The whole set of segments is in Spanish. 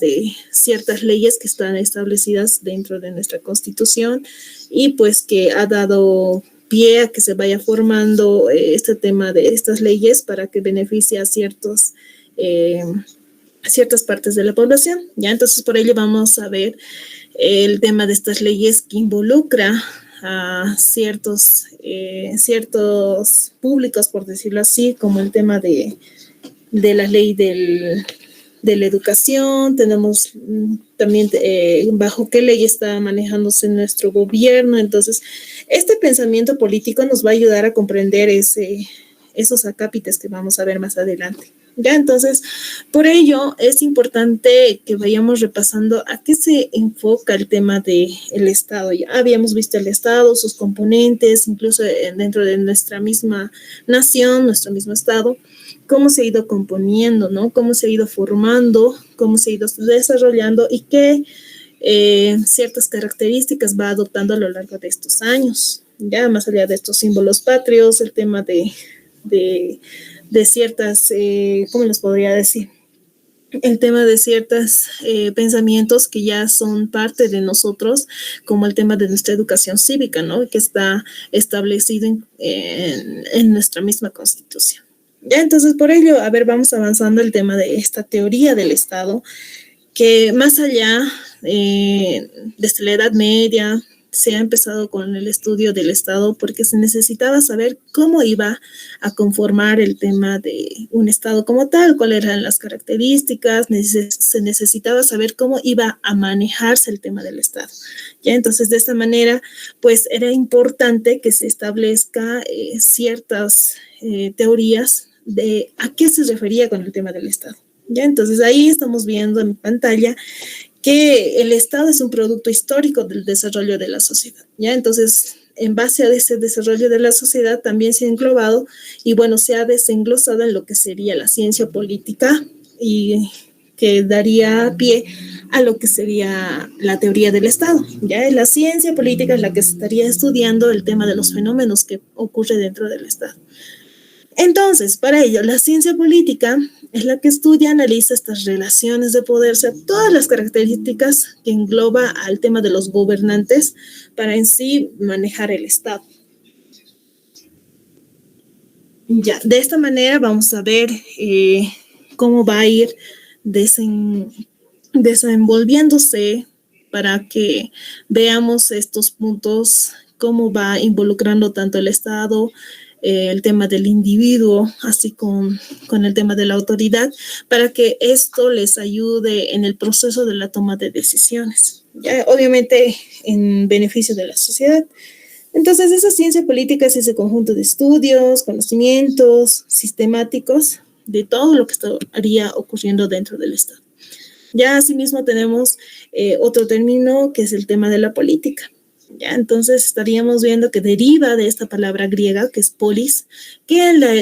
de ciertas leyes que están establecidas dentro de nuestra Constitución y pues que ha dado pie a que se vaya formando este tema de estas leyes para que beneficie a ciertas partes de la población. Ya, entonces por ello vamos a ver el tema de estas leyes que involucra a ciertos públicos, por decirlo así, como el tema de la ley de la educación. Tenemos también bajo qué ley está manejándose nuestro gobierno. Entonces, este pensamiento político nos va a ayudar a comprender esos acápites que vamos a ver más adelante. Ya, entonces, por ello es importante que vayamos repasando a qué se enfoca el tema del Estado. Ya habíamos visto el Estado, sus componentes, incluso dentro de nuestra misma nación, nuestro mismo Estado, cómo se ha ido componiendo, ¿no? Cómo se ha ido formando, cómo se ha ido desarrollando y qué ciertas características va adoptando a lo largo de estos años. Ya más allá de estos símbolos patrios, el tema de ciertas, ¿cómo les podría decir? El tema de ciertos pensamientos que ya son parte de nosotros, como el tema de nuestra educación cívica, ¿no? Que está establecido en nuestra misma Constitución. Ya, entonces, por ello, a ver, vamos avanzando el tema de esta teoría del Estado, que más allá, desde la Edad Media, se ha empezado con el estudio del Estado porque se necesitaba saber cómo iba a conformar el tema de un Estado como tal, cuáles eran las características, se necesitaba saber cómo iba a manejarse el tema del Estado. ¿Ya? Entonces, de esta manera, pues era importante que se establezca ciertas teorías de a qué se refería con el tema del Estado. ¿Ya? Entonces, ahí estamos viendo en pantalla que el Estado es un producto histórico del desarrollo de la sociedad, ¿ya? Entonces, en base a ese desarrollo de la sociedad también se ha englobado y, bueno, se ha desenglosado en lo que sería la ciencia política y que daría pie a lo que sería la teoría del Estado, ¿ya? La ciencia política es la que estaría estudiando el tema de los fenómenos que ocurre dentro del Estado. Entonces, para ello, la ciencia política es la que estudia, analiza estas relaciones de poder, o sea, todas las características que engloba al tema de los gobernantes para en sí manejar el Estado. Ya, de esta manera vamos a ver cómo va a ir desenvolviéndose para que veamos estos puntos, cómo va involucrando tanto el Estado, el tema del individuo, así con el tema de la autoridad, para que esto les ayude en el proceso de la toma de decisiones, ¿ya? Obviamente en beneficio de la sociedad. Entonces, esa ciencia política es ese conjunto de estudios, conocimientos sistemáticos de todo lo que estaría ocurriendo dentro del Estado. Ya asimismo tenemos otro término que es el tema de la política. Ya, entonces estaríamos viendo que deriva de esta palabra griega que es polis, que en la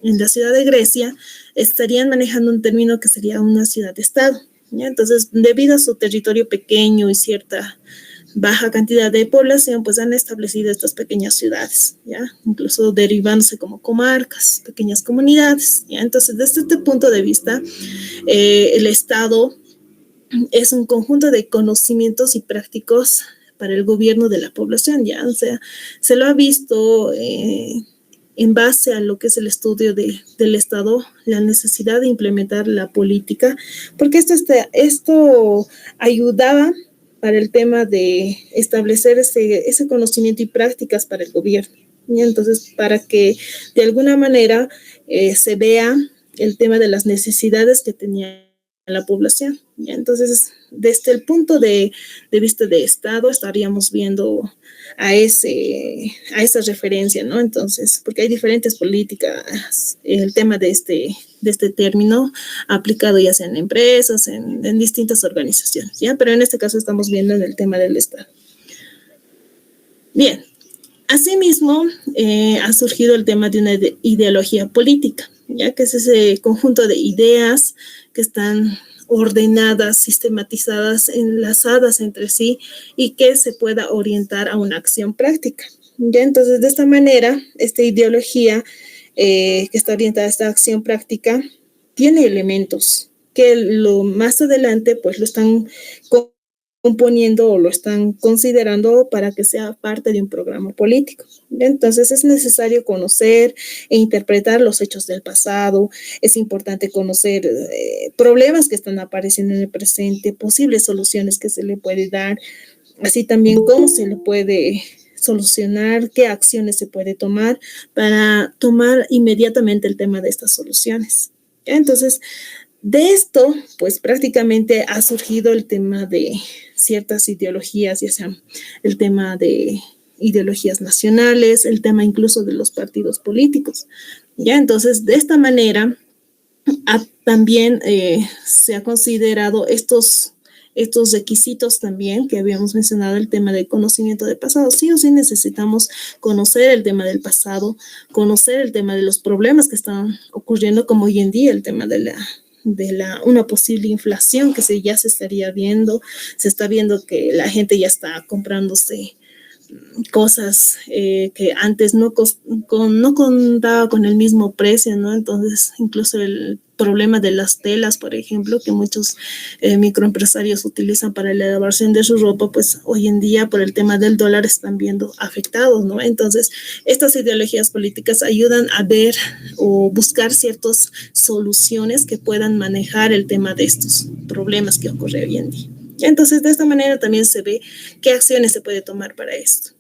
en la ciudad de Grecia estarían manejando un término que sería una ciudad-estado. ¿Ya? Entonces, debido a su territorio pequeño y cierta baja cantidad de población, pues han establecido estas pequeñas ciudades, ¿ya? Incluso derivándose como comarcas, pequeñas comunidades, ¿ya? Entonces, desde este punto de vista, el Estado es un conjunto de conocimientos y prácticos para el gobierno de la población, ¿ya? O sea, se lo ha visto en base a lo que es el estudio del Estado, la necesidad de implementar la política, porque esto ayudaba para el tema de establecer ese conocimiento y prácticas para el gobierno. Y entonces, para que de alguna manera se vea el tema de las necesidades que tenía la población. ¿Ya? Entonces, desde el punto de vista de Estado, estaríamos viendo a esa referencia, ¿no? Entonces, porque hay diferentes políticas, el tema de este término aplicado ya sea en empresas, en distintas organizaciones, ¿ya? Pero en este caso estamos viendo en el tema del Estado. Bien, asimismo, ha surgido el tema de una ideología política, ya que es ese conjunto de ideas que están ordenadas, sistematizadas, enlazadas entre sí y que se pueda orientar a una acción práctica. ¿Ya? Entonces, de esta manera, esta ideología que está orientada a esta acción práctica tiene elementos, que lo más adelante pues lo están componiendo o lo están considerando para que sea parte de un programa político. Entonces es necesario conocer e interpretar los hechos del pasado, es importante conocer problemas que están apareciendo en el presente, posibles soluciones que se le puede dar, así también cómo se le puede solucionar, qué acciones se puede tomar para tomar inmediatamente el tema de estas soluciones. Entonces, de esto, pues prácticamente ha surgido el tema de ciertas ideologías, ya sea el tema de ideologías nacionales, el tema incluso de los partidos políticos. Ya, entonces, de esta manera, también se ha considerado estos requisitos también que habíamos mencionado, el tema del conocimiento del pasado. Sí o sí necesitamos conocer el tema del pasado, conocer el tema de los problemas que están ocurriendo, como hoy en día el tema de una posible inflación que ya se estaría viendo, se está viendo que la gente ya está comprándose cosas que antes no contaba con el mismo precio, ¿no? Entonces, incluso el problema de las telas, por ejemplo, que muchos microempresarios utilizan para la elaboración de su ropa, pues hoy en día por el tema del dólar están viendo afectados, ¿no? Entonces, estas ideologías políticas ayudan a ver o buscar ciertas soluciones que puedan manejar el tema de estos problemas que ocurren hoy en día. Entonces, de esta manera también se ve qué acciones se puede tomar para esto.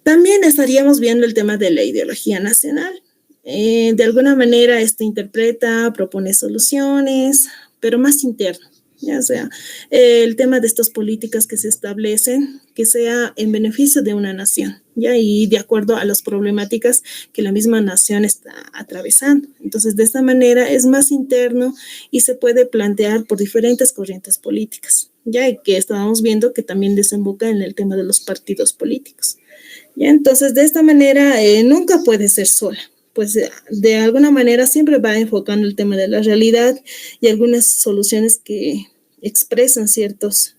También estaríamos viendo el tema de la ideología nacional. De alguna manera, esto interpreta, propone soluciones, pero más interno. Ya sea el tema de estas políticas que se establecen, que sea en beneficio de una nación, ¿ya? Y de acuerdo a las problemáticas que la misma nación está atravesando. Entonces, de esta manera es más interno y se puede plantear por diferentes corrientes políticas, ya que estábamos viendo que también desemboca en el tema de los partidos políticos. ¿Ya? Entonces, de esta manera, nunca puede ser sola. Pues de alguna manera siempre va enfocando el tema de la realidad y algunas soluciones que expresan ciertas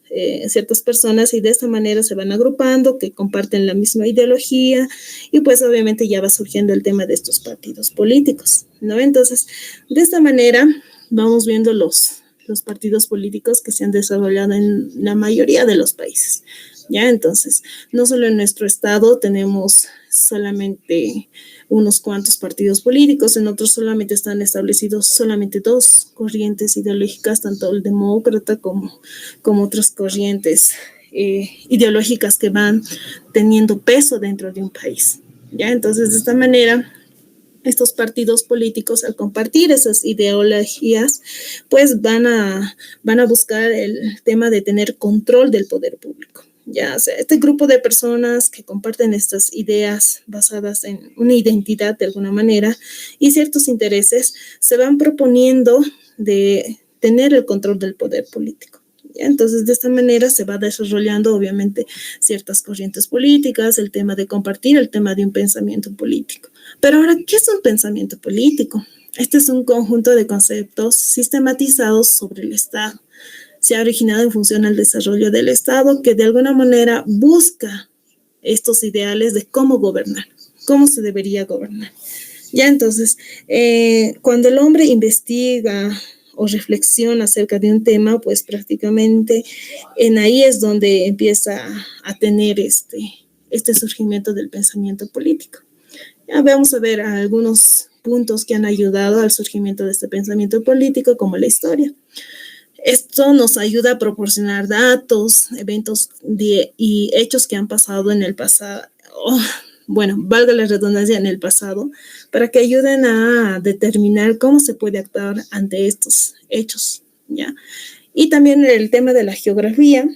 personas, y de esta manera se van agrupando, que comparten la misma ideología, y pues obviamente ya va surgiendo el tema de estos partidos políticos, ¿no? Entonces, de esta manera vamos viendo los partidos políticos que se han desarrollado en la mayoría de los países. ¿Ya? Entonces, no solo en nuestro estado tenemos solamente unos cuantos partidos políticos, en otros solamente están establecidos solamente dos corrientes ideológicas, tanto el demócrata como otras corrientes ideológicas que van teniendo peso dentro de un país. ¿Ya? Entonces, de esta manera, estos partidos políticos, al compartir esas ideologías, pues van a buscar el tema de tener control del poder público. Ya, o sea, este grupo de personas que comparten estas ideas basadas en una identidad de alguna manera y ciertos intereses se van proponiendo de tener el control del poder político. Entonces, de esta manera se va desarrollando, obviamente, ciertas corrientes políticas, el tema de compartir, el tema de un pensamiento político. Pero ahora, ¿qué es un pensamiento político? Este es un conjunto de conceptos sistematizados sobre el Estado. Se ha originado en función al desarrollo del Estado, que de alguna manera busca estos ideales de cómo gobernar, cómo se debería gobernar. Ya entonces, cuando el hombre investiga o reflexiona acerca de un tema, pues prácticamente en ahí es donde empieza a tener este surgimiento del pensamiento político. Ya vamos a ver algunos puntos que han ayudado al surgimiento de este pensamiento político, como la historia. Esto nos ayuda a proporcionar datos, eventos y hechos que han pasado en el pasado, valga la redundancia, en el pasado, para que ayuden a determinar cómo se puede actuar ante estos hechos, ¿ya? Y también el tema de la geografía,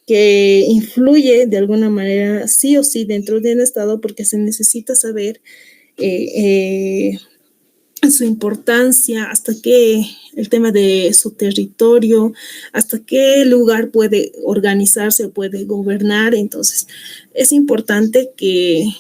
que influye de alguna manera sí o sí dentro de un estado, porque se necesita saber su importancia, hasta qué el tema de su territorio, hasta qué lugar puede organizarse o puede gobernar. Entonces, es importante que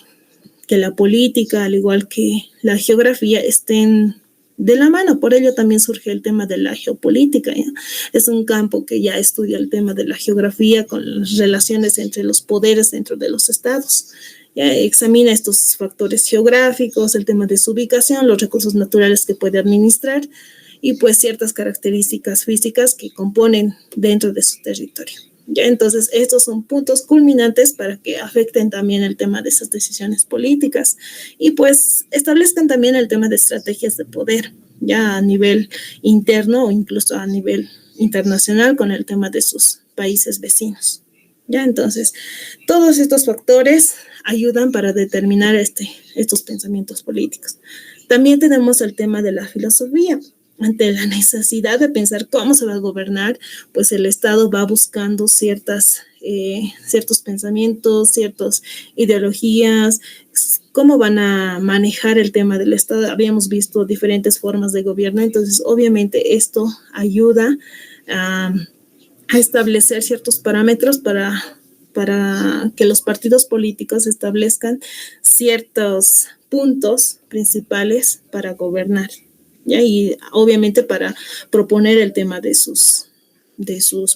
la política, al igual que la geografía, estén de la mano. Por ello también surge el tema de la geopolítica, ¿ya? Es un campo que ya estudia el tema de la geografía con las relaciones entre los poderes dentro de los estados. Ya examina estos factores geográficos, el tema de su ubicación, los recursos naturales que puede administrar y pues ciertas características físicas que componen dentro de su territorio. ¿Ya? Entonces, estos son puntos culminantes para que afecten también el tema de esas decisiones políticas y pues establezcan también el tema de estrategias de poder, ya a nivel interno o incluso a nivel internacional con el tema de sus países vecinos. ¿Ya? Entonces, todos estos factores ayudan para determinar estos pensamientos políticos. También tenemos el tema de la filosofía. Ante la necesidad de pensar cómo se va a gobernar, pues el Estado va buscando ciertos pensamientos, ciertas ideologías, cómo van a manejar el tema del Estado. Habíamos visto diferentes formas de gobierno, entonces obviamente esto ayuda a establecer ciertos parámetros para que los partidos políticos establezcan ciertos puntos principales para gobernar. ¿Ya? Y obviamente para proponer el tema de sus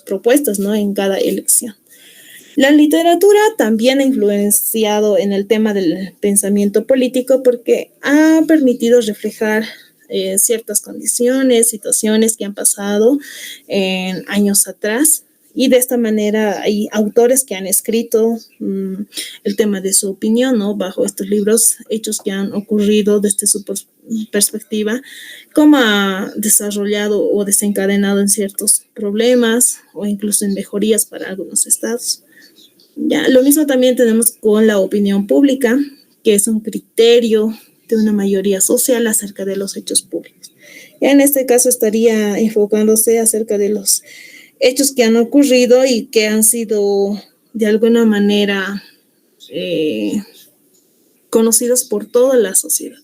propuestas, ¿no? En cada elección. La literatura también ha influenciado en el tema del pensamiento político porque ha permitido reflejar ciertas condiciones, situaciones que han pasado en años atrás. Y de esta manera hay autores que han escrito el tema de su opinión, ¿no? Bajo estos libros, hechos que han ocurrido desde su perspectiva, cómo ha desarrollado o desencadenado en ciertos problemas o incluso en mejorías para algunos estados. Ya, lo mismo también tenemos con la opinión pública, que es un criterio de una mayoría social acerca de los hechos públicos. Ya en este caso estaría enfocándose acerca de los hechos que han ocurrido y que han sido de alguna manera conocidos por toda la sociedad.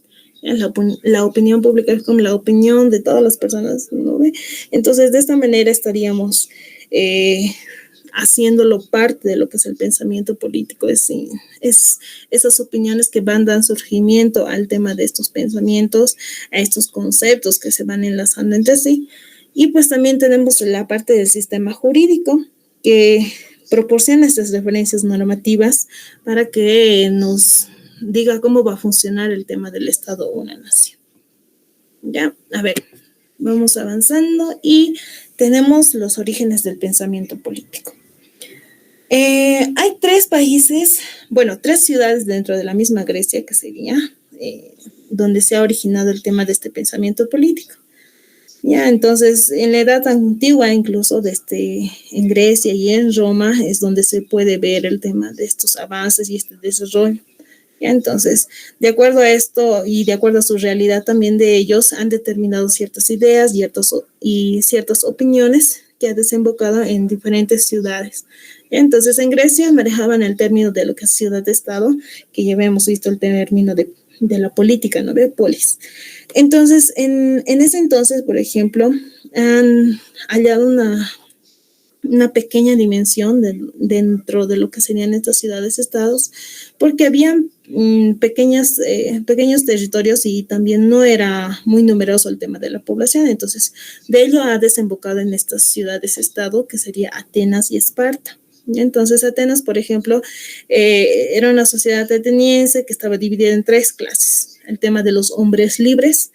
La opinión pública es como la opinión de todas las personas, ¿no? Entonces, de esta manera estaríamos haciéndolo parte de lo que es el pensamiento político. Es esas opiniones que van dando surgimiento al tema de estos pensamientos, a estos conceptos que se van enlazando entre sí. Y pues también tenemos la parte del sistema jurídico que proporciona estas referencias normativas para que nos diga cómo va a funcionar el tema del Estado o una nación. Ya, a ver, vamos avanzando y tenemos los orígenes del pensamiento político. Hay tres países, bueno, tres ciudades dentro de la misma Grecia que sería donde se ha originado el tema de este pensamiento político. Ya, entonces, en la edad antigua, incluso en Grecia y en Roma, es donde se puede ver el tema de estos avances y este desarrollo. Ya, entonces, de acuerdo a esto y de acuerdo a su realidad también de ellos, han determinado ciertas ideas y ciertas opiniones que han desembocado en diferentes ciudades. Ya, entonces, en Grecia manejaban el término de lo que es ciudad-estado, que ya habíamos visto el término de la política, ¿no? De polis. Entonces, en ese entonces, por ejemplo, han hallado una pequeña dimensión dentro de lo que serían estas ciudades-estados, porque habían pequeños territorios y también no era muy numeroso el tema de la población. Entonces, de ello ha desembocado en estas ciudades-estado, que sería Atenas y Esparta. Entonces, Atenas, por ejemplo, era una sociedad ateniense que estaba dividida en tres clases. El tema de los hombres libres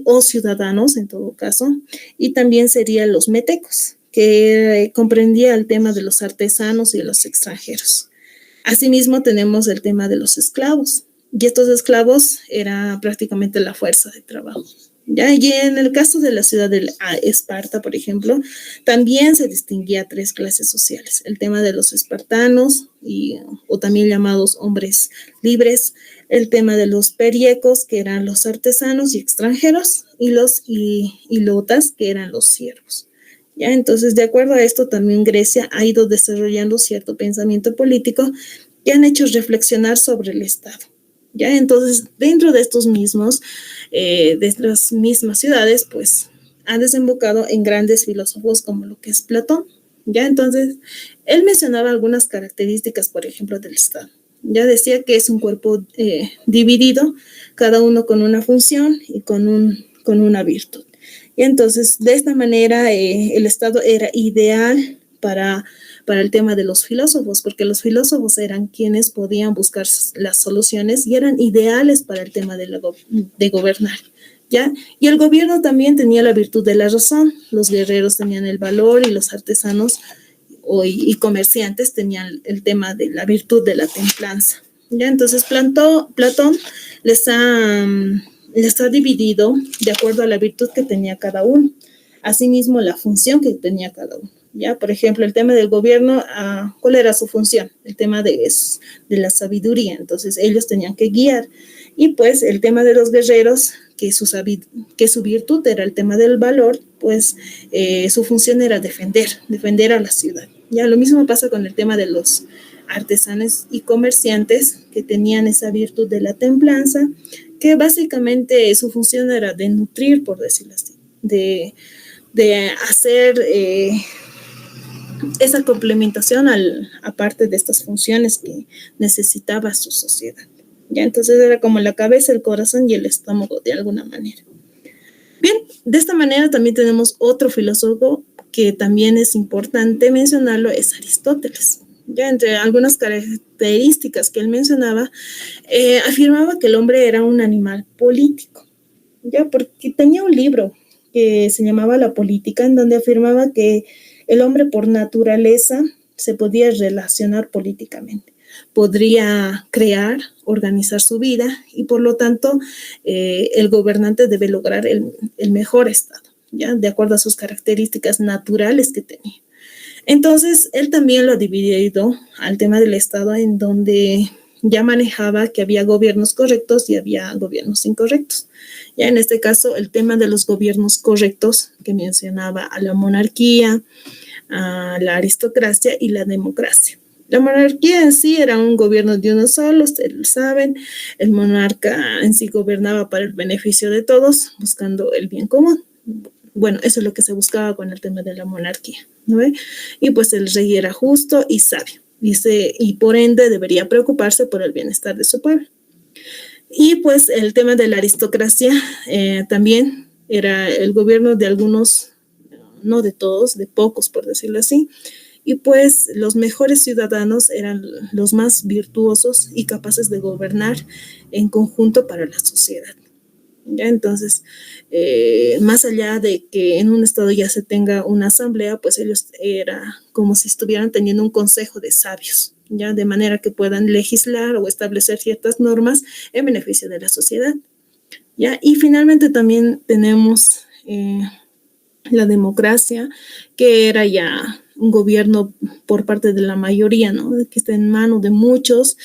o ciudadanos, en todo caso, y también serían los metecos, que comprendía el tema de los artesanos y los extranjeros. Asimismo, tenemos el tema de los esclavos, y estos esclavos era prácticamente la fuerza de trabajo. ¿Ya? Y en el caso de la ciudad de Esparta, por ejemplo, también se distinguía tres clases sociales. El tema de los espartanos, o también llamados hombres libres, el tema de los periecos, que eran los artesanos y extranjeros, y los ilotas, que eran los siervos. ¿Ya? Entonces, de acuerdo a esto, también Grecia ha ido desarrollando cierto pensamiento político que han hecho reflexionar sobre el Estado. ¿Ya? Entonces, dentro de estas mismas ciudades, pues, han desembocado en grandes filósofos como lo que es Platón. ¿Ya? Entonces, él mencionaba algunas características, por ejemplo, del Estado. Ya decía que es un cuerpo dividido, cada uno con una función y con una virtud. Y entonces, de esta manera, el Estado era ideal para el tema de los filósofos, porque los filósofos eran quienes podían buscar las soluciones y eran ideales para el tema de gobernar. ¿ya? Y el gobierno también tenía la virtud de la razón, los guerreros tenían el valor y los artesanos y comerciantes tenían el tema de la virtud de la templanza, ¿ya? Entonces Platón les ha dividido de acuerdo a la virtud que tenía cada uno, asimismo la función que tenía cada uno. ¿Ya? Por ejemplo, el tema del gobierno, ¿cuál era su función? El tema de la sabiduría, entonces ellos tenían que guiar. Y pues el tema de los guerreros, que su virtud era el tema del valor, pues su función era defender a la ciudad. Ya lo mismo pasa con el tema de los artesanos y comerciantes que tenían esa virtud de la templanza, que básicamente su función era de nutrir, por decirlo así, de hacer esa complementación aparte de estas funciones que necesitaba su sociedad. ¿Ya? Entonces era como la cabeza, el corazón y el estómago de alguna manera. Bien, de esta manera también tenemos otro filósofo que también es importante mencionarlo, es Aristóteles. Ya entre algunas características que él mencionaba, afirmaba que el hombre era un animal político, ya porque tenía un libro que se llamaba La Política, en donde afirmaba que el hombre por naturaleza se podía relacionar políticamente, podría crear, organizar su vida y por lo tanto el gobernante debe lograr el mejor estado, ¿ya? De acuerdo a sus características naturales que tenía. Entonces, él también lo ha dividido al tema del estado en donde ya manejaba que había gobiernos correctos y había gobiernos incorrectos. Ya en este caso, el tema de los gobiernos correctos que mencionaba a la monarquía, a la aristocracia y la democracia. La monarquía en sí era un gobierno de uno solo, ustedes lo saben. El monarca en sí gobernaba para el beneficio de todos, buscando el bien común. Bueno, eso es lo que se buscaba con el tema de la monarquía, ¿no ve? Y pues el rey era justo y sabio, y por ende debería preocuparse por el bienestar de su pueblo. Y pues el tema de la aristocracia también era el gobierno de algunos, no de todos, de pocos, por decirlo así. Y pues los mejores ciudadanos eran los más virtuosos y capaces de gobernar en conjunto para la sociedad. ¿Ya? Entonces, más allá de que en un estado ya se tenga una asamblea, pues ellos era como si estuvieran teniendo un consejo de sabios, ya de manera que puedan legislar o establecer ciertas normas en beneficio de la sociedad. ¿Ya? Y finalmente también tenemos la democracia, que era ya un gobierno por parte de la mayoría, ¿no? Que está en manos de muchos,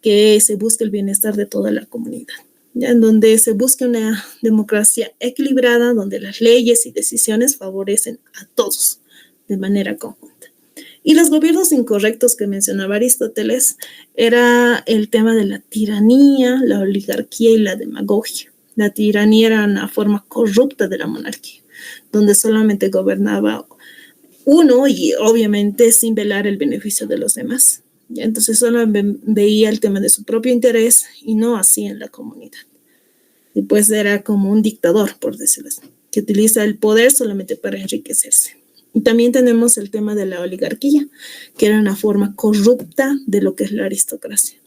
que se busca el bienestar de toda la comunidad. ¿Ya? En donde se busca una democracia equilibrada, donde las leyes y decisiones favorecen a todos de manera conjunta. Y los gobiernos incorrectos que mencionaba Aristóteles era el tema de la tiranía, la oligarquía y la demagogia. La tiranía era una forma corrupta de la monarquía, donde solamente gobernaba uno y obviamente sin velar el beneficio de los demás. Entonces solo veía el tema de su propio interés y no así en la comunidad. Y pues era como un dictador, por decirlo así, que utiliza el poder solamente para enriquecerse. Y también tenemos el tema de la oligarquía, que era una forma corrupta de lo que es la aristocracia.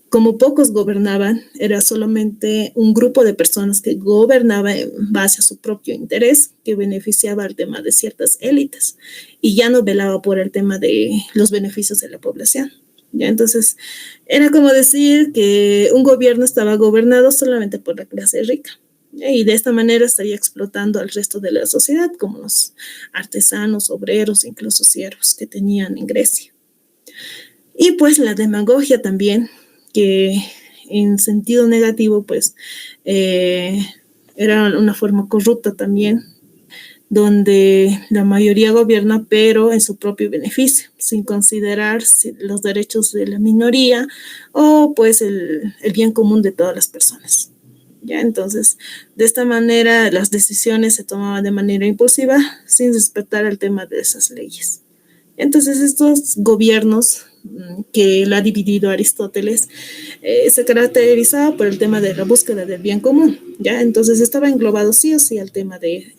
Como pocos gobernaban, era solamente un grupo de personas que gobernaba en base a su propio interés, que beneficiaba al tema de ciertas élites y ya no velaba por el tema de los beneficios de la población. ¿Ya? Entonces, era como decir que un gobierno estaba gobernado solamente por la clase rica. Y de esta manera estaría explotando al resto de la sociedad, como los artesanos, obreros, incluso siervos que tenían en Grecia. Y pues la demagogia también, que en sentido negativo, pues era una forma corrupta también, donde la mayoría gobierna, pero en su propio beneficio, sin considerar los derechos de la minoría o pues el bien común de todas las personas. ¿Ya? Entonces, de esta manera las decisiones se tomaban de manera impulsiva, sin respetar el tema de esas leyes. Entonces, estos gobiernos que lo ha dividido Aristóteles se caracterizaba por el tema de la búsqueda del bien común, ¿ya? Entonces estaba englobado sí o sí al tema de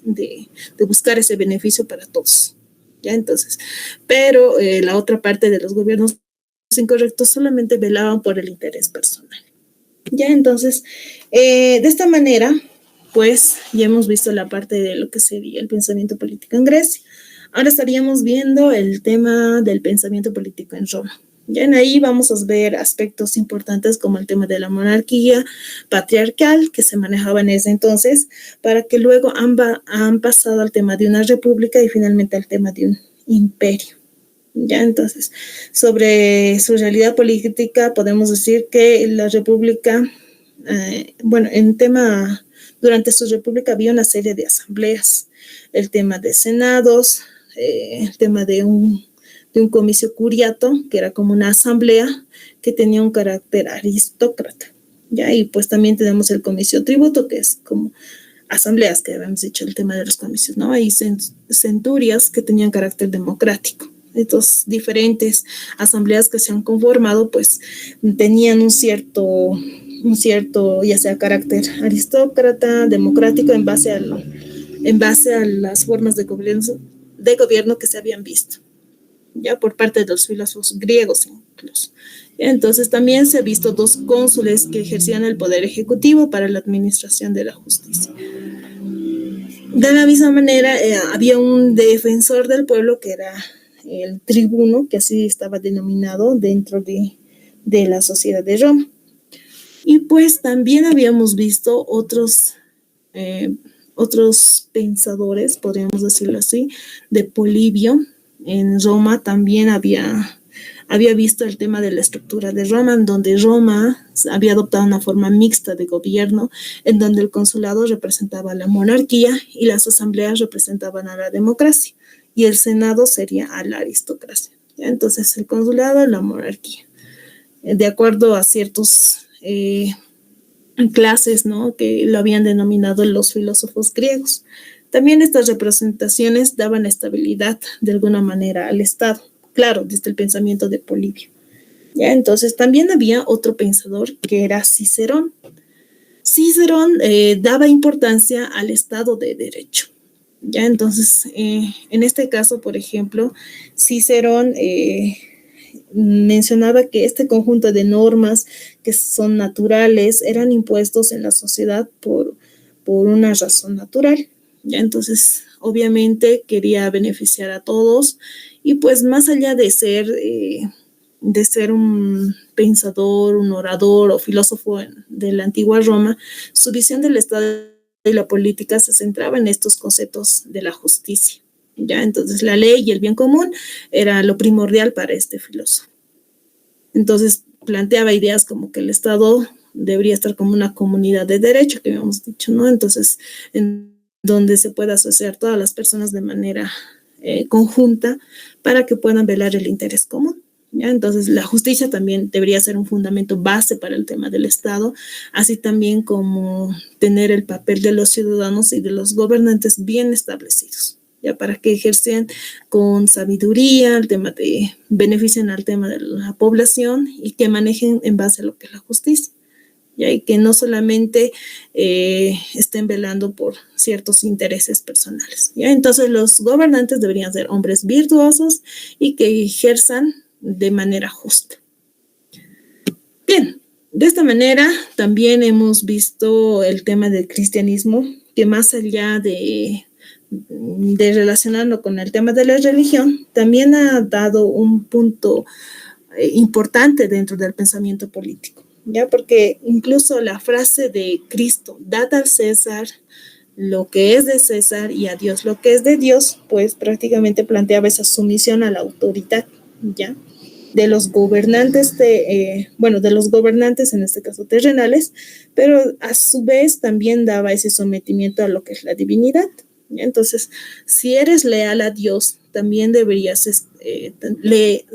buscar ese beneficio para todos, ¿ya? Entonces, pero la otra parte de los gobiernos incorrectos solamente velaban por el interés personal, ¿ya? Entonces, de esta manera, pues ya hemos visto la parte de lo que sería el pensamiento político en Grecia. Ahora estaríamos viendo el tema del pensamiento político en Roma. Ya en ahí vamos a ver aspectos importantes como el tema de la monarquía patriarcal que se manejaba en ese entonces, para que luego han pasado al tema de una república y finalmente al tema de un imperio. Ya entonces, sobre su realidad política podemos decir que la república, durante su república había una serie de asambleas, el tema de senados, el tema de un comicio curiato, que era como una asamblea que tenía un carácter aristócrata, ¿ya? Y pues también tenemos el comicio tributo, que es como asambleas, que habíamos dicho el tema de los comicios, ¿no? Hay centurias que tenían carácter democrático. Estos diferentes asambleas que se han conformado, pues tenían un cierto, ya sea carácter aristócrata, democrático, en base a las formas de gobierno que se habían visto, ya por parte de los filósofos griegos incluso. Entonces también se ha visto 2 cónsules que ejercían el poder ejecutivo para la administración de la justicia. De la misma manera, había un defensor del pueblo que era el tribuno, que así estaba denominado dentro de la sociedad de Roma. Y pues también habíamos visto otros pensadores, podríamos decirlo así, de Polibio. En Roma también había visto el tema de la estructura de Roma, en donde Roma había adoptado una forma mixta de gobierno, en donde el consulado representaba a la monarquía y las asambleas representaban a la democracia y el senado sería a la aristocracia. Entonces el consulado y la monarquía, de acuerdo a ciertos clases, ¿no?, que lo habían denominado los filósofos griegos. También estas representaciones daban estabilidad de alguna manera al Estado, claro, desde el pensamiento de Polibio. ¿Ya? Entonces también había otro pensador que era Cicerón. Cicerón daba importancia al Estado de Derecho. ¿Ya? Entonces, en este caso, por ejemplo, Cicerón mencionaba que este conjunto de normas que son naturales eran impuestos en la sociedad por una razón natural. ¿Ya? Entonces, obviamente quería beneficiar a todos y pues más allá de ser un pensador, un orador o filósofo de la antigua Roma, su visión del Estado y la política se centraba en estos conceptos de la justicia. ¿Ya? Entonces la ley y el bien común era lo primordial para este filósofo. Entonces planteaba ideas como que el Estado debería estar como una comunidad de derecho, que habíamos dicho, ¿no? Entonces, en donde se pueda asociar todas las personas de manera conjunta para que puedan velar el interés común. ¿Ya? Entonces, la justicia también debería ser un fundamento base para el tema del Estado, así también como tener el papel de los ciudadanos y de los gobernantes bien establecidos, ya para que ejercen con sabiduría el tema de beneficien al tema de la población y que manejen en base a lo que es la justicia. ¿Ya? Y que no solamente estén velando por ciertos intereses personales. ¿Ya? Entonces los gobernantes deberían ser hombres virtuosos y que ejerzan de manera justa. Bien, de esta manera también hemos visto el tema del cristianismo, que más allá de relacionarlo con el tema de la religión, también ha dado un punto importante dentro del pensamiento político. ¿Ya? Porque incluso la frase de Cristo, dad al César lo que es de César y a Dios lo que es de Dios, pues prácticamente planteaba esa sumisión a la autoridad, ¿ya? De los gobernantes, de los gobernantes en este caso terrenales, pero a su vez también daba ese sometimiento a lo que es la divinidad. ¿Ya? Entonces, si eres leal a Dios, también deberías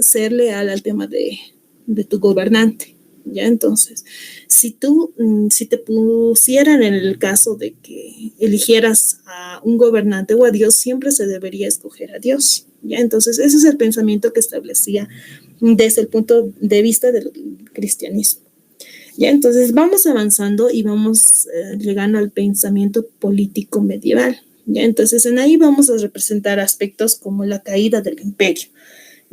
ser leal al tema de tu gobernante. ¿Ya? Entonces, si te pusieran en el caso de que eligieras a un gobernante o a Dios, siempre se debería escoger a Dios. ¿Ya? Entonces, ese es el pensamiento que establecía desde el punto de vista del cristianismo. ¿Ya? Entonces, vamos avanzando y vamos llegando al pensamiento político medieval. ¿Ya? Entonces, en ahí vamos a representar aspectos como la caída del imperio.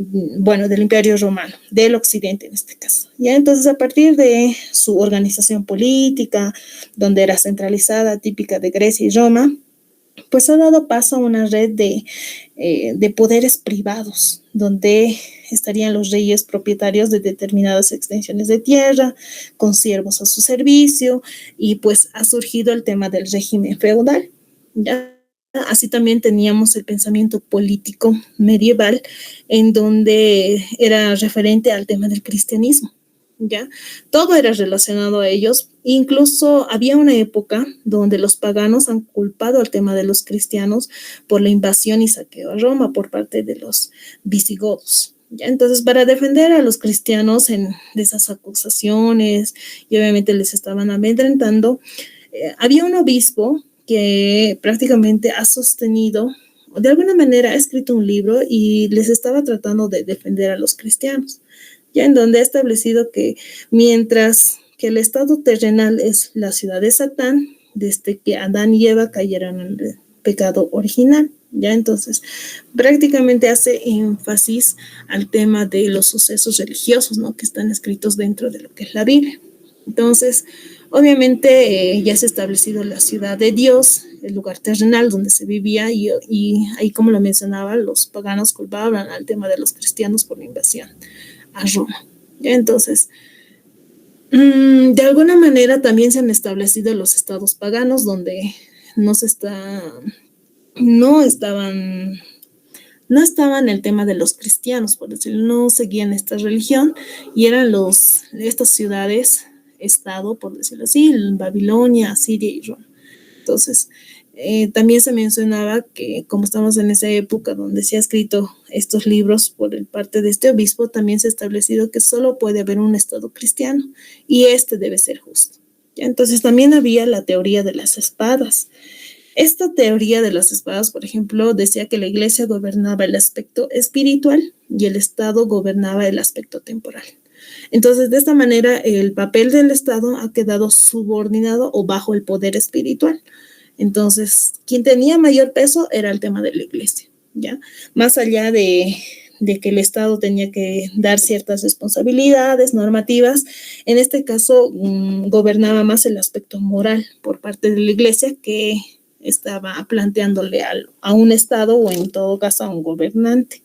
bueno, del Imperio Romano, del Occidente en este caso. Ya entonces, a partir de su organización política, donde era centralizada, típica de Grecia y Roma, pues ha dado paso a una red de poderes privados, donde estarían los reyes propietarios de determinadas extensiones de tierra, con siervos a su servicio, y pues ha surgido el tema del régimen feudal. ¿Ya? Así también teníamos el pensamiento político medieval, en donde era referente al tema del cristianismo. ¿Ya? Todo era relacionado a ellos. Incluso había una época donde los paganos han culpado al tema de los cristianos por la invasión y saqueo a Roma por parte de los visigodos. ¿Ya? Entonces, para defender a los cristianos de esas acusaciones, y obviamente les estaban amedrentando, había un obispo que prácticamente ha sostenido, de alguna manera ha escrito un libro y les estaba tratando de defender a los cristianos, ya en donde ha establecido que mientras que el estado terrenal es la ciudad de Satán, desde que Adán y Eva cayeron en el pecado original, ya entonces prácticamente hace énfasis al tema de los sucesos religiosos, ¿no? Que están escritos dentro de lo que es la Biblia. Entonces, obviamente ya se ha establecido la ciudad de Dios, el lugar terrenal donde se vivía, y ahí, como lo mencionaba, los paganos culpaban al tema de los cristianos por la invasión a Roma. Entonces, de alguna manera también se han establecido los estados paganos donde no estaban el tema de los cristianos, por decirlo, no seguían esta religión, y eran estas ciudades estado, por decirlo así, Babilonia, Siria y Roma. Entonces, también se mencionaba que como estamos en esa época donde se ha escrito estos libros por parte de este obispo, también se ha establecido que solo puede haber un estado cristiano y este debe ser justo. ¿Ya? Entonces también había la teoría de las espadas. Esta teoría de las espadas, por ejemplo, decía que la iglesia gobernaba el aspecto espiritual y el Estado gobernaba el aspecto temporal. Entonces, de esta manera, el papel del Estado ha quedado subordinado o bajo el poder espiritual. Entonces, quien tenía mayor peso era el tema de la iglesia, ¿ya? Más allá de que el Estado tenía que dar ciertas responsabilidades normativas, en este caso gobernaba más el aspecto moral por parte de la iglesia, que estaba planteándole a un Estado, o en todo caso a un gobernante.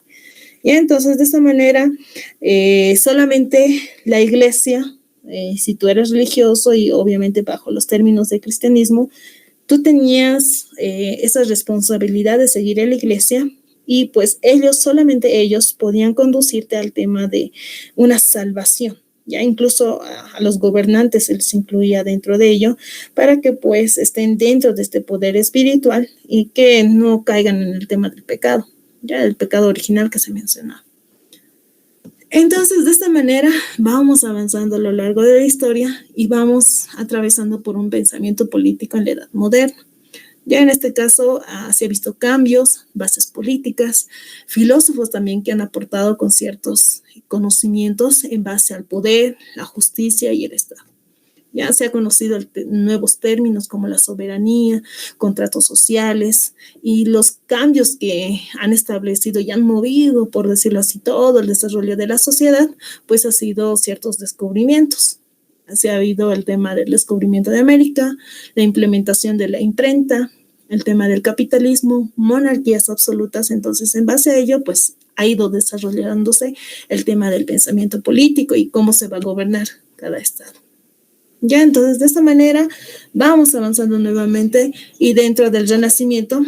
Y entonces, de esa manera, solamente la iglesia, si tú eres religioso y obviamente bajo los términos del cristianismo, tú tenías esa responsabilidad de seguir a la iglesia, y pues solamente ellos podían conducirte al tema de una salvación. Ya incluso a los gobernantes se les incluía dentro de ello, para que pues estén dentro de este poder espiritual y que no caigan en el tema del pecado, ya el pecado original que se mencionaba. Entonces, de esta manera vamos avanzando a lo largo de la historia y vamos atravesando por un pensamiento político en la Edad Moderna. Ya en este caso se ha visto cambios, bases políticas, filósofos también que han aportado con ciertos conocimientos en base al poder, la justicia y el Estado. Ya se ha conocido nuevos términos como la soberanía, contratos sociales, y los cambios que han establecido y han movido, por decirlo así, todo el desarrollo de la sociedad, pues ha sido ciertos descubrimientos. Se ha habido el tema del descubrimiento de América, la implementación de la imprenta, el tema del capitalismo, monarquías absolutas. Entonces, en base a ello, pues ha ido desarrollándose el tema del pensamiento político y cómo se va a gobernar cada estado. Ya, entonces, de esta manera vamos avanzando nuevamente, y dentro del Renacimiento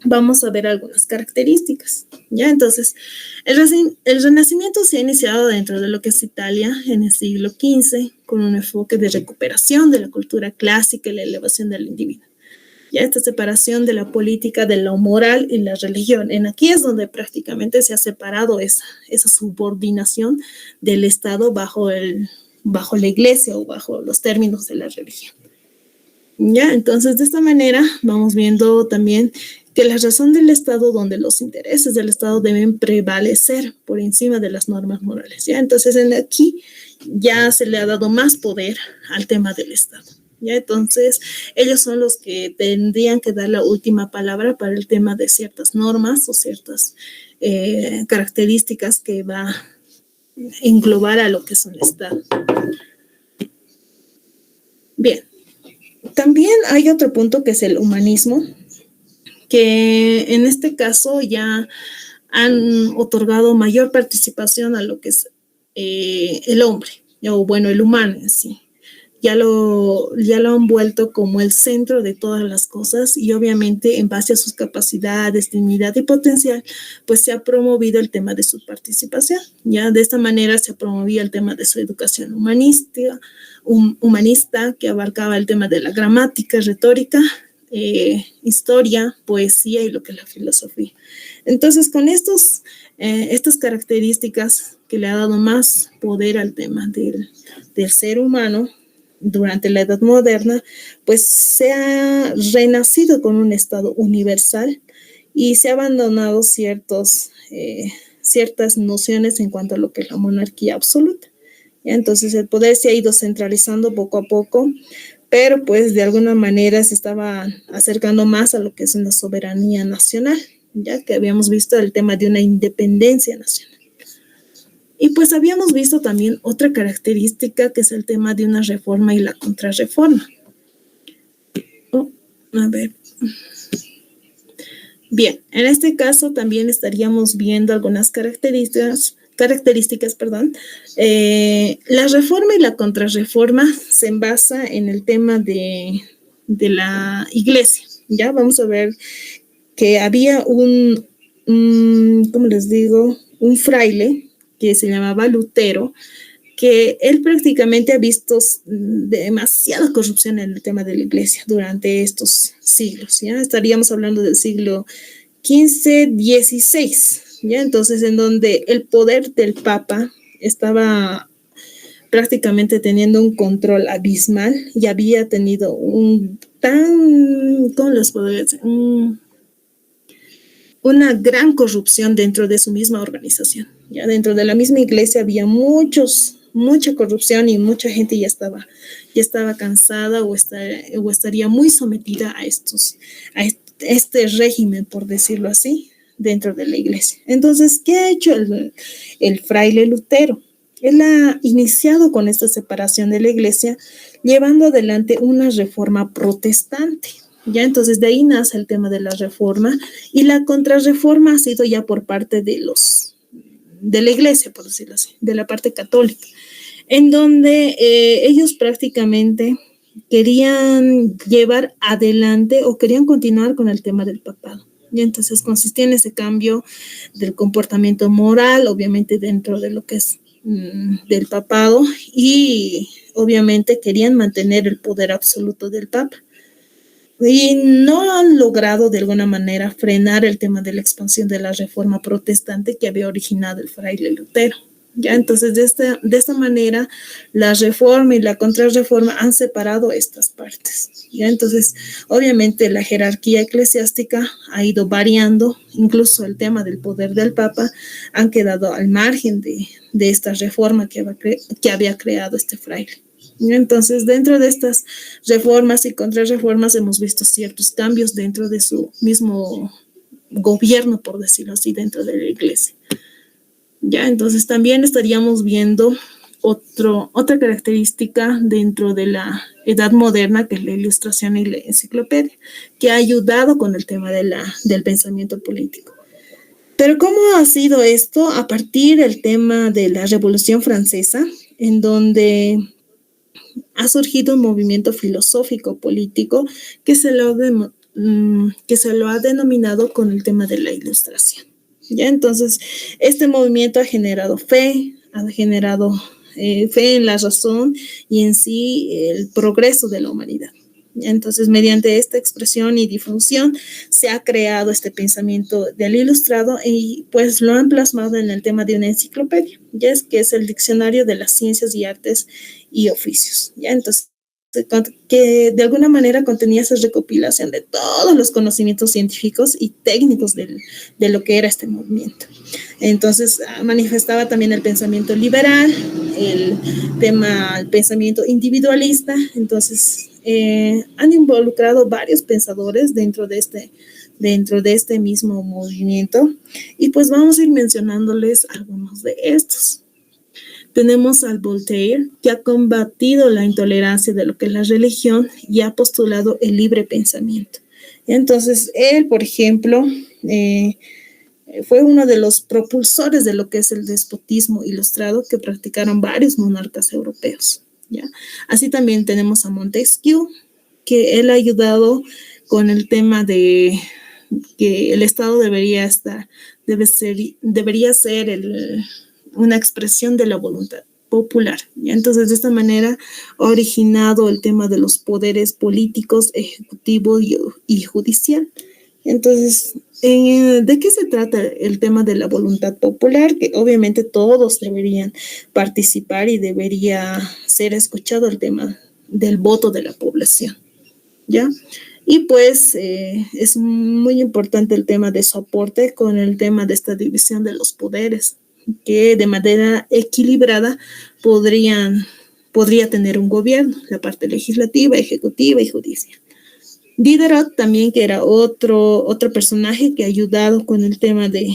vamos a ver algunas características. Ya, entonces, el Renacimiento se ha iniciado dentro de lo que es Italia en el siglo XV, con un enfoque de recuperación de la cultura clásica y la elevación del individuo. Ya, esta separación de la política, de lo moral y la religión. Aquí es donde prácticamente se ha separado esa subordinación del Estado bajo la iglesia o bajo los términos de la religión. Ya, entonces de esta manera vamos viendo también que la razón del Estado, donde los intereses del Estado deben prevalecer por encima de las normas morales. Ya, entonces aquí ya se le ha dado más poder al tema del Estado. ¿ya? Entonces, ellos son los que tendrían que dar la última palabra para el tema de ciertas normas o ciertas características que va a englobar a lo que es un Estado. Bien, también hay otro punto que es el humanismo, que en este caso ya han otorgado mayor participación a lo que es el hombre, o bueno, el humano en sí. Ya lo han vuelto como el centro de todas las cosas y obviamente en base a sus capacidades, dignidad y potencial, pues se ha promovido el tema de su participación. Ya de esta manera se promovía el tema de su educación humanista, que abarcaba el tema de la gramática, retórica, historia, poesía y lo que es la filosofía. Entonces, con estas características que le ha dado más poder al tema del ser humano durante la Edad Moderna, pues se ha renacido con un Estado universal y se ha abandonado ciertas nociones en cuanto a lo que es la monarquía absoluta. Entonces el poder se ha ido centralizando poco a poco, pero pues de alguna manera se estaba acercando más a lo que es una soberanía nacional, ya que habíamos visto el tema de una independencia nacional. Y pues habíamos visto también otra característica que es el tema de una reforma y la contrarreforma. A ver. Bien, en este caso también estaríamos viendo algunas características. La reforma y la contrarreforma se basa en el tema de la iglesia. Ya vamos a ver que había ¿cómo les digo? Un fraile que se llamaba Lutero, que él prácticamente ha visto demasiada corrupción en el tema de la iglesia durante estos siglos, ¿ya? Estaríamos hablando del siglo XV, XVI, ¿ya? Entonces, en donde el poder del Papa estaba prácticamente teniendo un control abismal y había tenido ¿cómo les puedo decir? Una gran corrupción dentro de su misma organización. Ya dentro de la misma iglesia había mucha corrupción y mucha gente ya estaba cansada o estaría muy sometida a este régimen, por decirlo así, dentro de la iglesia. Entonces, ¿qué ha hecho el fraile Lutero? Él ha iniciado con esta separación de la iglesia, llevando adelante una reforma protestante. Ya, entonces de ahí nace el tema de la reforma y la contrarreforma ha sido ya por parte de la iglesia, por decirlo así, de la parte católica, en donde ellos prácticamente querían llevar adelante o querían continuar con el tema del papado. Y entonces consistía en ese cambio del comportamiento moral, obviamente dentro de lo que es del papado, y obviamente querían mantener el poder absoluto del papa. Y no han logrado de alguna manera frenar el tema de la expansión de la reforma protestante que había originado el fraile Lutero. Ya, entonces de esta manera la reforma y la contrarreforma han separado estas partes. Ya, entonces obviamente la jerarquía eclesiástica ha ido variando, incluso el tema del poder del Papa han quedado al margen de esta reforma que había creado este fraile. Entonces, dentro de estas reformas y contrarreformas hemos visto ciertos cambios dentro de su mismo gobierno, por decirlo así, dentro de la iglesia. Ya, entonces también estaríamos viendo otra característica dentro de la edad moderna, que es la ilustración y la enciclopedia, que ha ayudado con el tema del pensamiento político. Pero ¿cómo ha sido esto? A partir del tema de la Revolución Francesa, en donde ha surgido un movimiento filosófico político que se lo ha denominado con el tema de la ilustración. ¿Ya? Entonces, este movimiento ha generado fe en la razón y en sí el progreso de la humanidad. Entonces, mediante esta expresión y difusión se ha creado este pensamiento del ilustrado y pues lo han plasmado en el tema de una enciclopedia, ya que es el diccionario de las ciencias y artes y oficios. Ya, entonces, que de alguna manera contenía esa recopilación de todos los conocimientos científicos y técnicos de lo que era este movimiento. Entonces manifestaba también el pensamiento liberal, el pensamiento individualista. Entonces han involucrado varios pensadores dentro de este mismo movimiento, y pues vamos a ir mencionándoles algunos de estos. Tenemos al Voltaire, que ha combatido la intolerancia de lo que es la religión y ha postulado el libre pensamiento. Entonces, él, por ejemplo, fue uno de los propulsores de lo que es el despotismo ilustrado que practicaron varios monarcas europeos, ¿ya? Así también tenemos a Montesquieu, que él ha ayudado con el tema de que el Estado debería ser una expresión de la voluntad popular. ¿Ya? Entonces, de esta manera ha originado el tema de los poderes políticos, ejecutivo y judicial. Entonces, ¿de qué se trata el tema de la voluntad popular? Que obviamente todos deberían participar y debería ser escuchado el tema del voto de la población, ¿ya? Y pues es muy importante el tema de su aporte con el tema de esta división de los poderes, que de manera equilibrada podría tener un gobierno, la parte legislativa, ejecutiva y judicial. Diderot también, que era otro personaje que ha ayudado con el tema de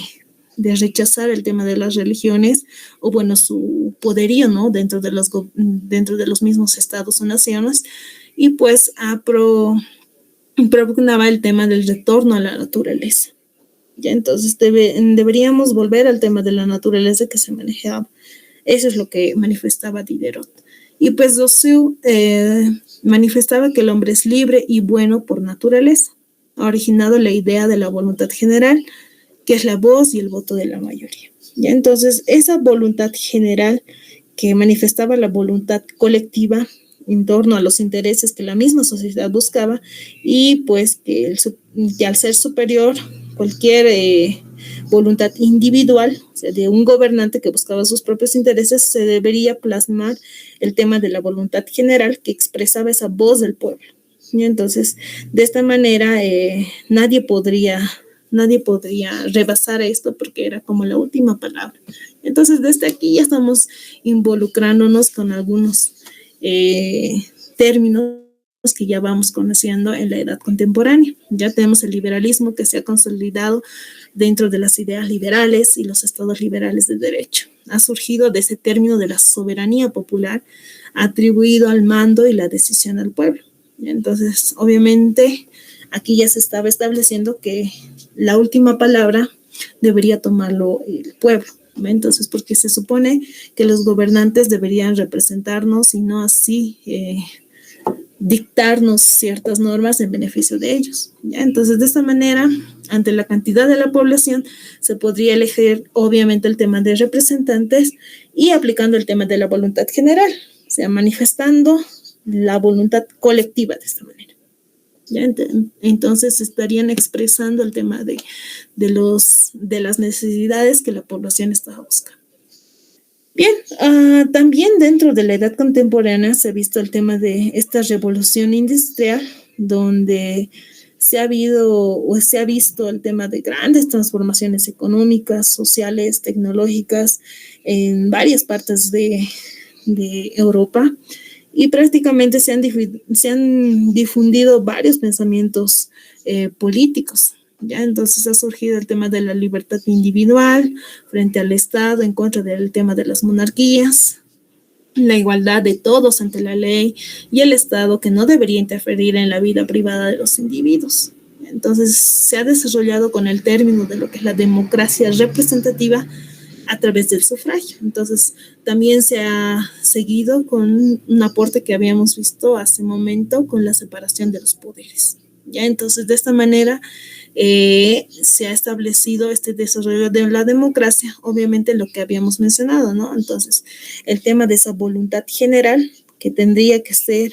rechazar el tema de las religiones, o bueno, su poderío, ¿no? Dentro de los mismos estados o naciones, y pues propugnaba el tema del retorno a la naturaleza. Ya, entonces deberíamos volver al tema de la naturaleza que se manejaba. Eso es lo que manifestaba Diderot. Y pues Saussure manifestaba que el hombre es libre y bueno por naturaleza. Ha originado la idea de la voluntad general, que es la voz y el voto de la mayoría. ¿Ya? Entonces, esa voluntad general que manifestaba la voluntad colectiva en torno a los intereses que la misma sociedad buscaba, y pues que al ser superior cualquier voluntad individual, o sea, de un gobernante que buscaba sus propios intereses, se debería plasmar el tema de la voluntad general que expresaba esa voz del pueblo. Y entonces, de esta manera, nadie podría rebasar esto porque era como la última palabra. Entonces, desde aquí ya estamos involucrándonos con algunos términos que ya vamos conociendo en la edad contemporánea. Ya tenemos el liberalismo que se ha consolidado dentro de las ideas liberales y los estados liberales del derecho. Ha surgido de ese término de la soberanía popular atribuido al mando y la decisión al pueblo. Entonces, obviamente, aquí ya se estaba estableciendo que la última palabra debería tomarlo el pueblo. Entonces, porque se supone que los gobernantes deberían representarnos y no así dictarnos ciertas normas en beneficio de ellos. ¿Ya? Entonces, de esta manera, ante la cantidad de la población, se podría elegir, obviamente, el tema de representantes y aplicando el tema de la voluntad general, o sea, manifestando la voluntad colectiva de esta manera. ¿Ya? Entonces, estarían expresando el tema de las necesidades que la población está buscando. Bien, también dentro de la edad contemporánea se ha visto el tema de esta revolución industrial, donde se ha visto el tema de grandes transformaciones económicas, sociales, tecnológicas en varias partes de Europa, y prácticamente se han difundido varios pensamientos políticos. ¿Ya? Entonces ha surgido el tema de la libertad individual frente al Estado, en contra del tema de las monarquías, la igualdad de todos ante la ley y el Estado que no debería interferir en la vida privada de los individuos. Entonces se ha desarrollado con el término de lo que es la democracia representativa a través del sufragio. Entonces también se ha seguido con un aporte que habíamos visto hace un momento con la separación de los poderes. ¿Ya? Entonces de esta manera se ha establecido este desarrollo de la democracia, obviamente lo que habíamos mencionado, ¿no? Entonces, el tema de esa voluntad general que tendría que ser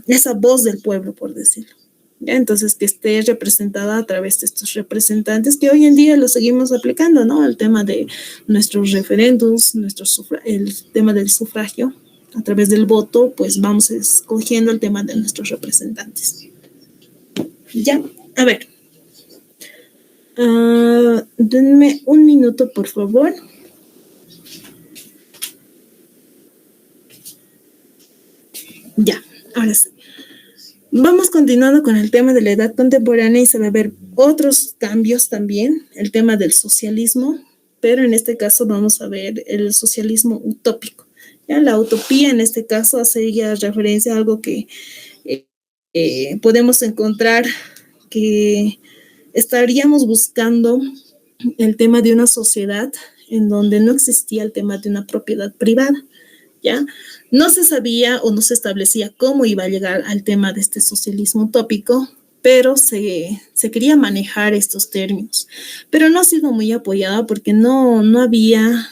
esa voz del pueblo, por decirlo. ¿Ya? Entonces, que esté representada a través de estos representantes que hoy en día lo seguimos aplicando, ¿no? El tema de nuestros referéndums, el tema del sufragio, a través del voto, pues vamos escogiendo el tema de nuestros representantes. Ya, a ver. Denme un minuto, por favor. Ahora sí, vamos continuando con el tema de la edad contemporánea y se va a ver otros cambios también, el tema del socialismo, pero en este caso vamos a ver el socialismo utópico. ¿Ya? La utopía en este caso hace ya referencia a algo que podemos encontrar que estaríamos buscando el tema de una sociedad en donde no existía el tema de una propiedad privada, ¿ya? No se sabía o no se establecía cómo iba a llegar al tema de este socialismo utópico, pero se quería manejar estos términos. Pero no ha sido muy apoyada porque no había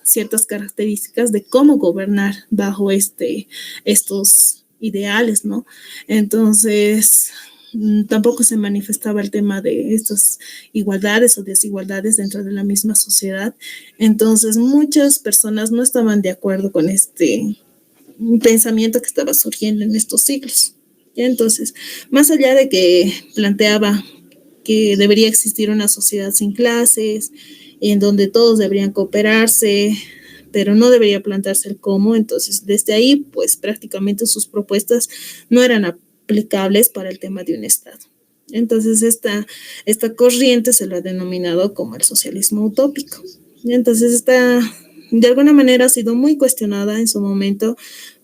ciertas características de cómo gobernar bajo estos ideales, ¿no? Entonces, tampoco se manifestaba el tema de estas igualdades o desigualdades dentro de la misma sociedad. Entonces, muchas personas no estaban de acuerdo con este pensamiento que estaba surgiendo en estos siglos. Entonces, más allá de que planteaba que debería existir una sociedad sin clases, en donde todos deberían cooperarse, pero no debería plantearse el cómo. Entonces, desde ahí, pues prácticamente sus propuestas no eran aplicables para el tema de un Estado. Entonces, esta corriente se lo ha denominado como el socialismo utópico. Entonces, de alguna manera ha sido muy cuestionada en su momento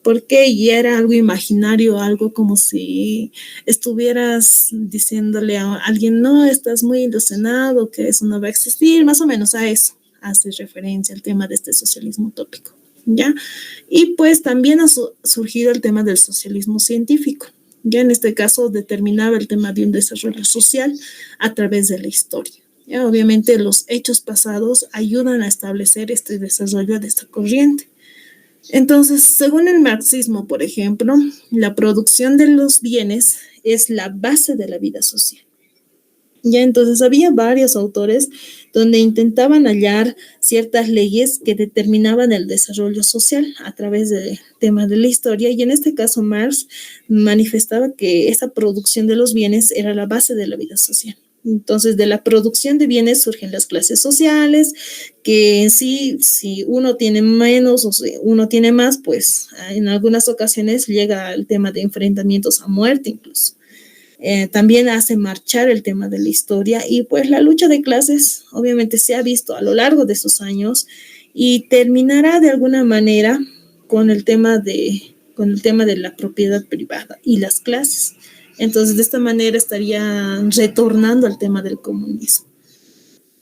porque ya era algo imaginario, algo como si estuvieras diciéndole a alguien, no, estás muy ilusionado, que eso no va a existir, más o menos a eso hace referencia al tema de este socialismo utópico, ¿ya? Y pues también ha surgido el tema del socialismo científico. Ya en este caso determinaba el tema de un desarrollo social a través de la historia. Ya, obviamente los hechos pasados ayudan a establecer este desarrollo de esta corriente. Entonces, según el marxismo, por ejemplo, la producción de los bienes es la base de la vida social. Ya, entonces había varios autores donde intentaban hallar ciertas leyes que determinaban el desarrollo social a través del tema de la historia, y en este caso Marx manifestaba que esa producción de los bienes era la base de la vida social. Entonces, de la producción de bienes surgen las clases sociales, que en sí, si uno tiene menos o si uno tiene más, pues en algunas ocasiones llega al tema de enfrentamientos a muerte incluso. También hace marchar el tema de la historia, y pues la lucha de clases obviamente se ha visto a lo largo de esos años y terminará de alguna manera con el tema de la propiedad privada y las clases. Entonces, de esta manera estaría retornando al tema del comunismo.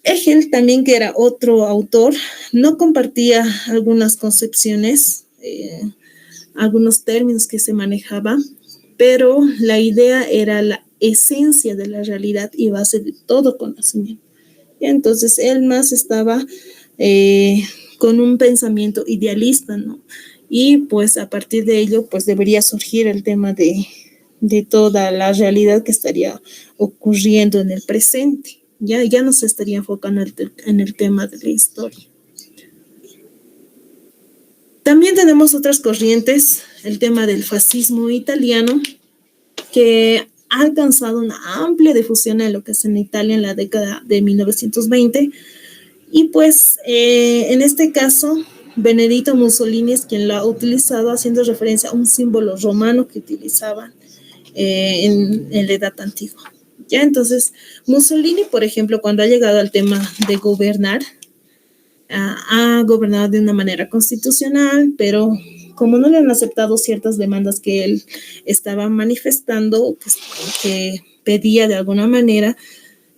Hegel también, que era otro autor, no compartía algunas concepciones, algunos términos que se manejaban, pero la idea era la esencia de la realidad y base de todo conocimiento. Y entonces él más estaba con un pensamiento idealista, ¿no? Y pues a partir de ello, pues debería surgir el tema de toda la realidad que estaría ocurriendo en el presente. Ya no se estaría enfocando en el tema de la historia. También tenemos otras corrientes, el tema del fascismo italiano, que ha alcanzado una amplia difusión en lo que es en Italia en la década de 1920. Y pues en este caso, Benedetto Mussolini es quien lo ha utilizado, haciendo referencia a un símbolo romano que utilizaban en la Edad Antigua. Ya, entonces, Mussolini, por ejemplo, cuando ha llegado al tema de gobernar, ha gobernado de una manera constitucional, pero como no le han aceptado ciertas demandas que él estaba manifestando, que pedía de alguna manera,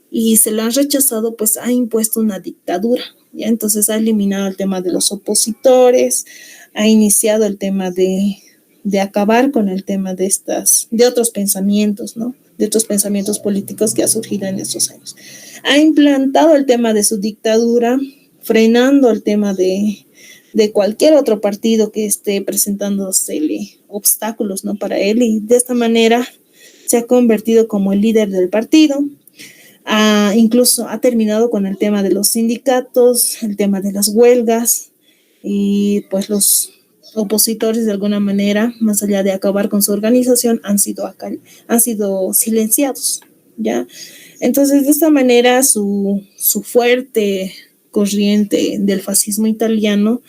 y se lo han rechazado, pues ha impuesto una dictadura. ¿Ya? Entonces ha eliminado el tema de los opositores, ha iniciado el tema de acabar con el tema de otros pensamientos, ¿no? De otros pensamientos políticos que ha surgido en estos años. Ha implantado el tema de su dictadura, frenando el tema de cualquier otro partido que esté presentándosele obstáculos, ¿no? Para él, y de esta manera se ha convertido como el líder del partido. Incluso ha terminado con el tema de los sindicatos, el tema de las huelgas, y pues los opositores de alguna manera, más allá de acabar con su organización, han sido silenciados, ¿ya? Entonces, de esta manera, su fuerte corriente del fascismo italiano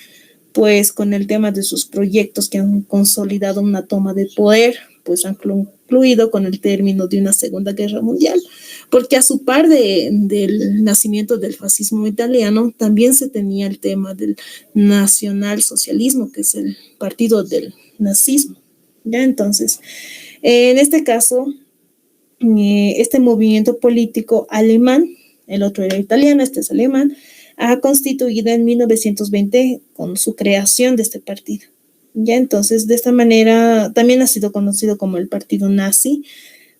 pues con el tema de sus proyectos que han consolidado una toma de poder, pues han concluido con el término de una Segunda Guerra Mundial, porque a su par del nacimiento del fascismo italiano, también se tenía el tema del nacionalsocialismo, que es el partido del nazismo. ¿Ya? Entonces, en este caso, este movimiento político alemán, el otro era italiano, este es alemán, ha constituido en 1920 con su creación de este partido. Ya, entonces, de esta manera también ha sido conocido como el partido nazi,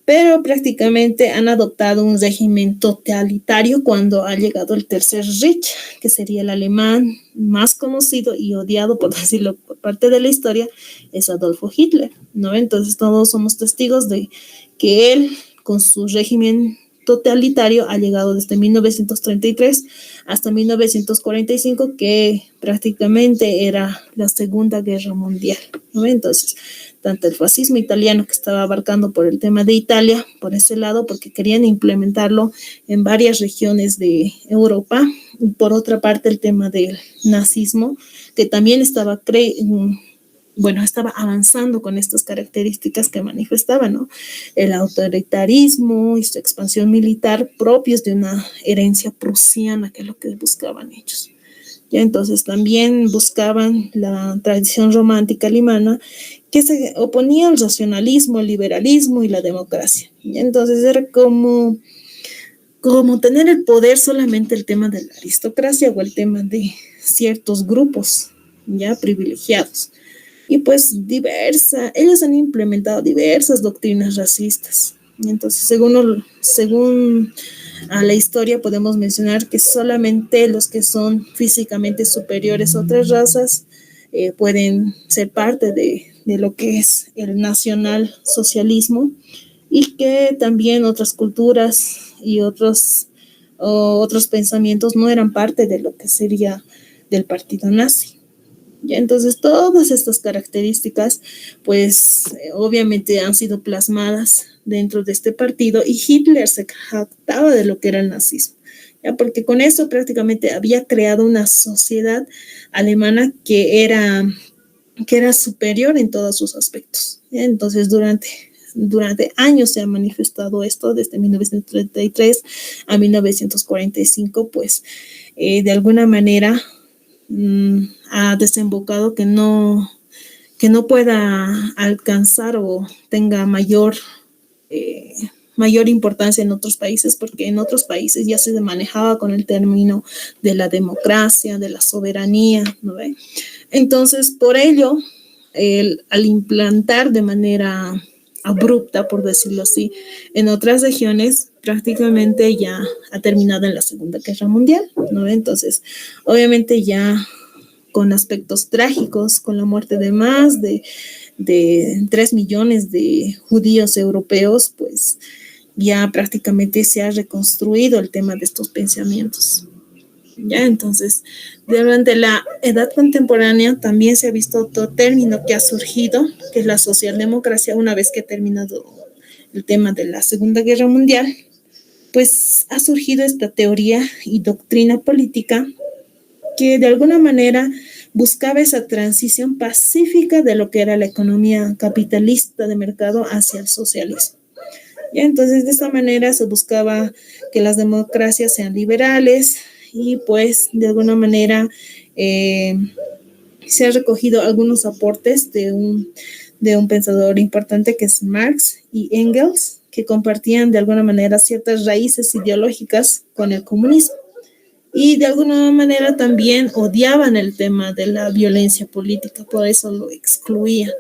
pero prácticamente han adoptado un régimen totalitario cuando ha llegado el Tercer Reich, que sería el alemán más conocido y odiado, por decirlo, por parte de la historia, es Adolfo Hitler, ¿no? Entonces todos somos testigos de que él, con su régimen totalitario, ha llegado desde 1933 hasta 1945, que prácticamente era la Segunda Guerra Mundial, ¿no? Entonces, tanto el fascismo italiano, que estaba abarcando por el tema de Italia, por ese lado, porque querían implementarlo en varias regiones de Europa, y por otra parte el tema del nazismo, que también estaba estaba avanzando con estas características que manifestaba, ¿no? El autoritarismo y su expansión militar propios de una herencia prusiana, que es lo que buscaban ellos. Ya, entonces también buscaban la tradición romántica alemana, que se oponía al racionalismo, el liberalismo y la democracia. Ya, entonces era como tener el poder solamente el tema de la aristocracia o el tema de ciertos grupos ya privilegiados. Y pues ellos han implementado diversas doctrinas racistas. Y entonces, según a la historia, podemos mencionar que solamente los que son físicamente superiores a otras razas pueden ser parte de lo que es el nacionalsocialismo, y que también otras culturas y otros pensamientos no eran parte de lo que sería del partido nazi. ¿Ya? Entonces, todas estas características, pues, obviamente han sido plasmadas dentro de este partido, y Hitler se jactaba de lo que era el nazismo, ¿ya? Porque con eso prácticamente había creado una sociedad alemana que era superior en todos sus aspectos, ¿ya? Entonces, durante años se ha manifestado esto, desde 1933 a 1945, pues, de alguna manera ha desembocado que no pueda alcanzar o tenga mayor importancia en otros países, porque en otros países ya se manejaba con el término de la democracia, de la soberanía, ¿no ve? Entonces, por ello, al implantar de manera abrupta, por decirlo así, en otras regiones, prácticamente ya ha terminado en la Segunda Guerra Mundial, ¿no? Entonces, obviamente ya con aspectos trágicos, con la muerte de más de 3 millones de judíos europeos, pues ya prácticamente se ha reconstruido el tema de estos pensamientos. ¿Ya? Entonces, durante la edad contemporánea también se ha visto otro término que ha surgido, que es la socialdemocracia, una vez que ha terminado el tema de la Segunda Guerra Mundial, pues ha surgido esta teoría y doctrina política que de alguna manera buscaba esa transición pacífica de lo que era la economía capitalista de mercado hacia el socialismo. ¿Ya? Entonces, de esta manera se buscaba que las democracias sean liberales, y pues de alguna manera se han recogido algunos aportes de un pensador importante, que es Marx y Engels, que compartían de alguna manera ciertas raíces ideológicas con el comunismo, y de alguna manera también odiaban el tema de la violencia política, por eso lo excluían.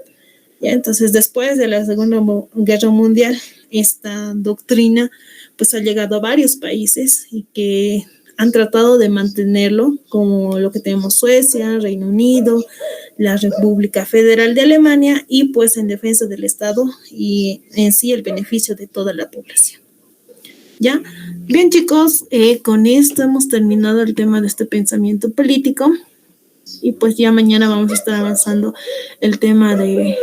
¿Ya? Entonces, después de la Segunda Guerra Mundial, esta doctrina pues ha llegado a varios países, y que han tratado de mantenerlo, como lo que tenemos Suecia, Reino Unido, la República Federal de Alemania, y pues en defensa del Estado y en sí el beneficio de toda la población. ¿Ya? Bien, chicos, con esto hemos terminado el tema de este pensamiento político, y pues ya mañana vamos a estar avanzando el tema de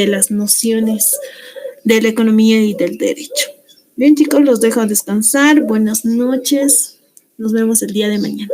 las nociones de la economía y del derecho. Bien, chicos, los dejo descansar. Buenas noches. Nos vemos el día de mañana.